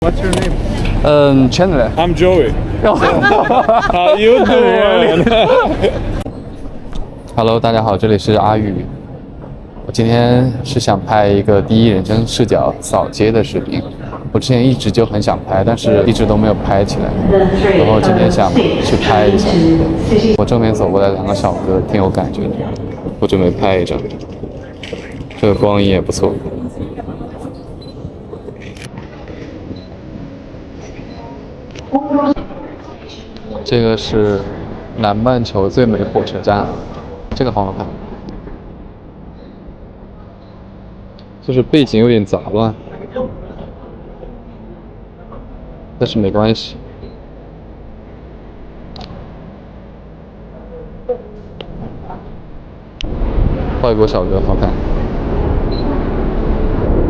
What's your name? Chandler. I'm Joey. How you doing? Hello， 大家好，这里是阿宇。我今天是想拍一个第一人称视角扫街的视频。我之前一直就很想拍，但是一直都没有拍起来。然后今天想去拍一下。我正面走过来2个小哥，挺有感觉的。我准备拍一张。这个光影也不错。这个是南半球最美火车站，这个好好看，就是背景有点杂乱，但是没关系。外国小哥好看，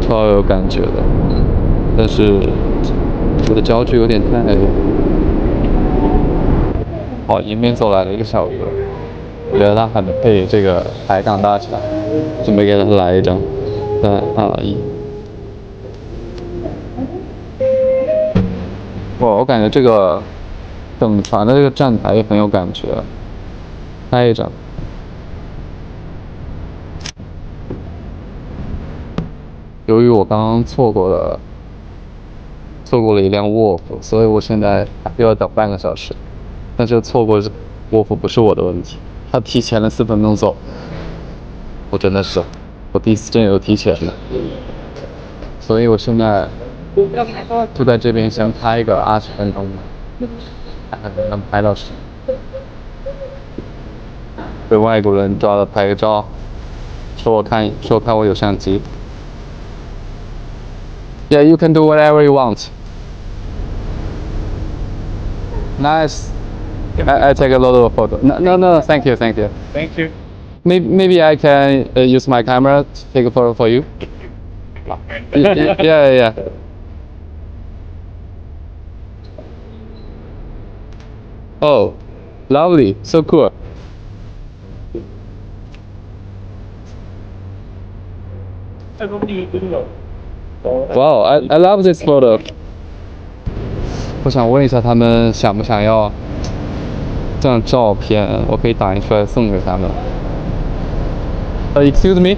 超有感觉的，但是我的焦距有点太……好，迎面走来了一个小哥，我觉得他很配这个海港大桥，准备给他来一张。3、2、1。哇，我感觉这个等船的这个站台也很有感觉，拍一张。由于我刚刚错过了一辆卧夫，所以我现在又要等半个小时。但这错过卧夫不是我的问题，他提前了4分钟走。我真的是，我第一次真有提前的，所以我现在就在这边先拍一个20分钟吧，看看能拍到什么。被外国人抓了拍个照，说看我有相机。Yeah, you can do whatever you want. Nice. I take a lot of photo. No, thank you. Thank you. Maybe I can use my camera to take a photo for you. Yeah. Oh, lovely. So cool. Wow, I love this photo. 我想问一下他们想不想要这张照片，我可以打印出来送给他们。Excuse me,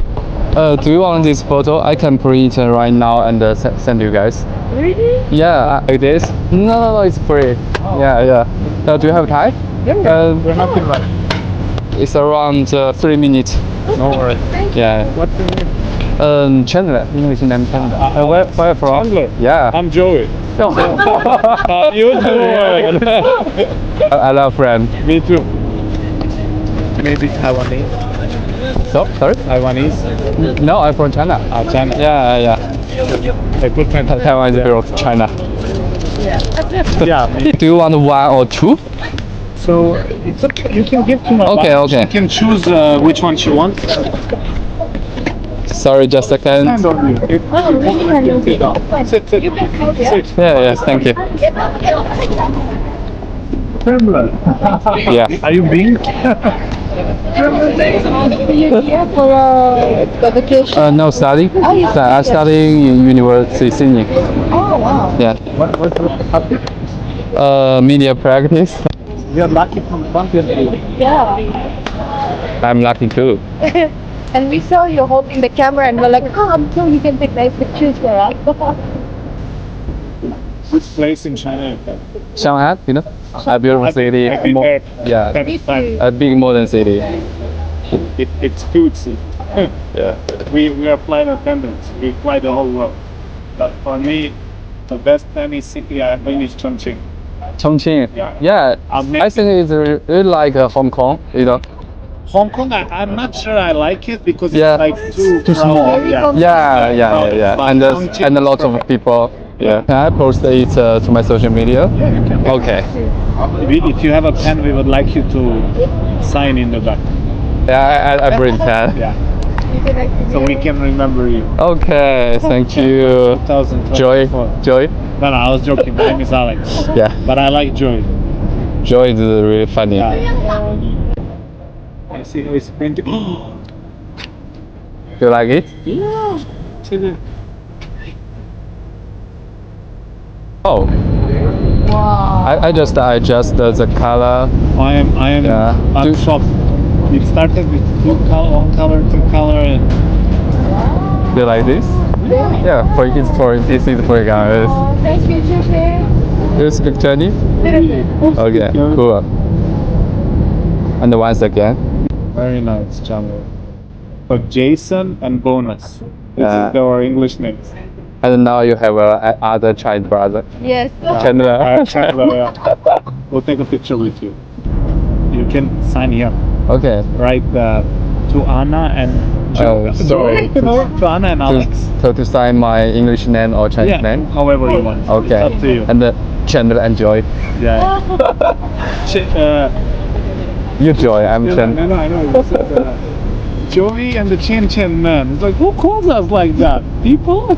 do you want this photo? I can print it right now and send you guys. Really? Yeah, like this. No, it's free. Yeah. Do you have time? Yeah. We're not in rush. It's around 3 minutes. No worries. Yeah. What's your name? Chandler. English name Chandler. Where from? Chandler. Yeah. I'm Joey. How you doing? I love friend. Me too. Maybe Taiwanese. So, sorry? Taiwanese? No, I'm from China. China. Yeah. A good friend. Taiwan is from China. Yeah. Do you want 1 or 2? So it's up. You can give to my Okay, wife. okay. She can choose which one she wants. Sorry, just a second. Hand on you. Oh, really? Sit. You can help, yeah? Sit. Yes, thank you. Trembler. Yeah. Are you being? You're here for the vacation? No study. Oh, you I'm studying in University Sydney. Oh, wow. Yeah. What's the topic? Media practice. You're lucky from country. Yeah. I'm lucky too. And we saw you holding the camera and we're like, oh, I'm sure you can take nice pictures for us. Which place in China? Shanghai, you know, a beautiful city. I've been there. Yeah, 10 times. a big modern city. It's cutesy. Yeah. We are flight attendants. We fly the whole world. But for me, the best any city I've been is Chongqing. Chongqing. Yeah. Yeah. Amazing. I think it's really like Hong Kong. You know. Hong Kong, I'm not sure I like it because Yeah. it's like too small. crowded. Yeah. But And Chongqing and a is lot of perfect. people. Yeah. Can I post it to my social media? Yeah, you can. Okay. If you have a pen, we would like you to sign in the back. Yeah, I bring that. Yeah. So we can remember you. Okay, thank you. 2024. Joy. No, I was joking. My name is Alex. Yeah. But I like Joy. Joy is really funny. Yeah. I see how it's printed. Oh, You like it? yeah. See the- 真的。 Uh, Thank you. 那个 Thank you. Oh, Wow. I just adjust the color. I am Yeah. I'm shocked. It started with one color, two color, and Do you like this? Yeah, this is for guys. Oh, thank you, Chichi. You speak Chinese? Okay, cool. And once again. very nice channel. So Jason and Bonus. This Yeah. is our English names. And now you have other Chinese brother, Yes. Chandler. We'll take a picture with you. You can sign here. Okay. Write to Anna and Oh, sorry. to Anna and Alex. To sign my English name or Chinese Yeah, name? however you want. Okay. It's up to you. And Chandler and Joy. Yeah. You Joy, I'm I Chandler. know. You said, Joey and the Chen Chen Man. It's like, who calls us like that? People?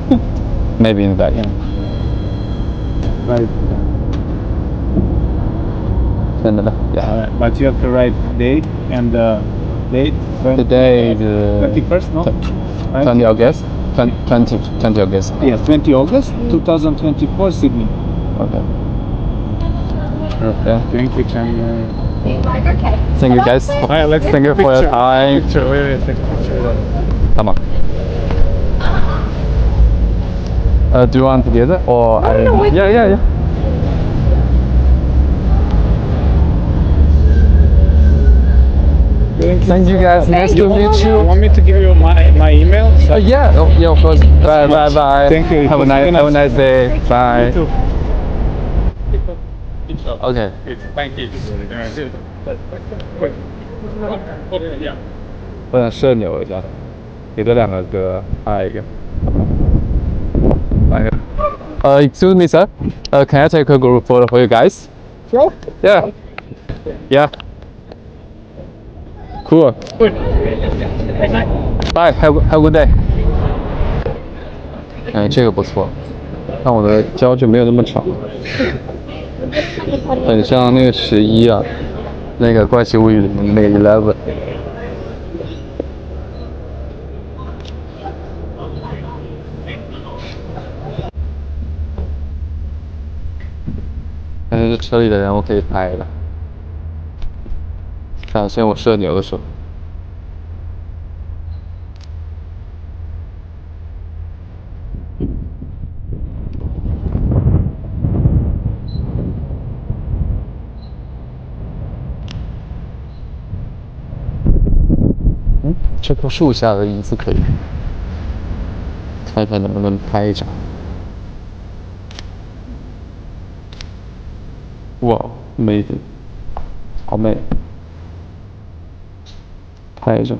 Maybe in that, yeah. Right. Chandler. Yeah. But you have to write date and date. Today is 21st, no? Right? 20 August. 20 August. Yes, 20 August 2024, Sydney. Okay. Okay. Thank you, Chen. Okay. Thank you guys. Alright, let's Thank you for your time. Picture. Wait, take a picture. Come on. Do you want together or? Yeah. Thank you guys. Nice to meet You you. want me to give you my email? Yeah, of course. Bye. Thank you. Have a nice day. Bye. Okay. Thank you. 我想社牛一下，给这两个歌拍一个。来个。Excuse me, sir. Can I take a group photo for you guys? Sure. Yeah. Yeah. Cool. Bye. Have a good day. 哎，这个不错，但我的胶就没有那么长，很像那个11啊，那个怪奇物语里面那个 11。但是车里的人我可以拍的，展现我社牛的时候。这棵树下的椅子可以，看看能不能拍一张。哇，美的，好美，拍一张。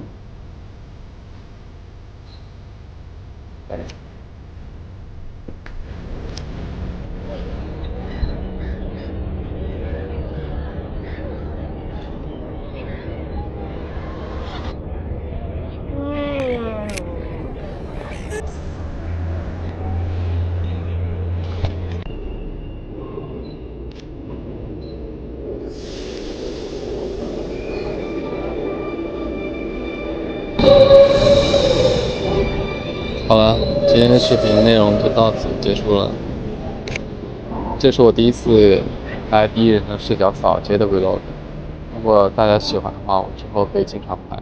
好了，今天的视频内容就到此结束了。这是我第一次拍第一人称视角扫街的 vlog。如果大家喜欢的话，我之后可以经常拍。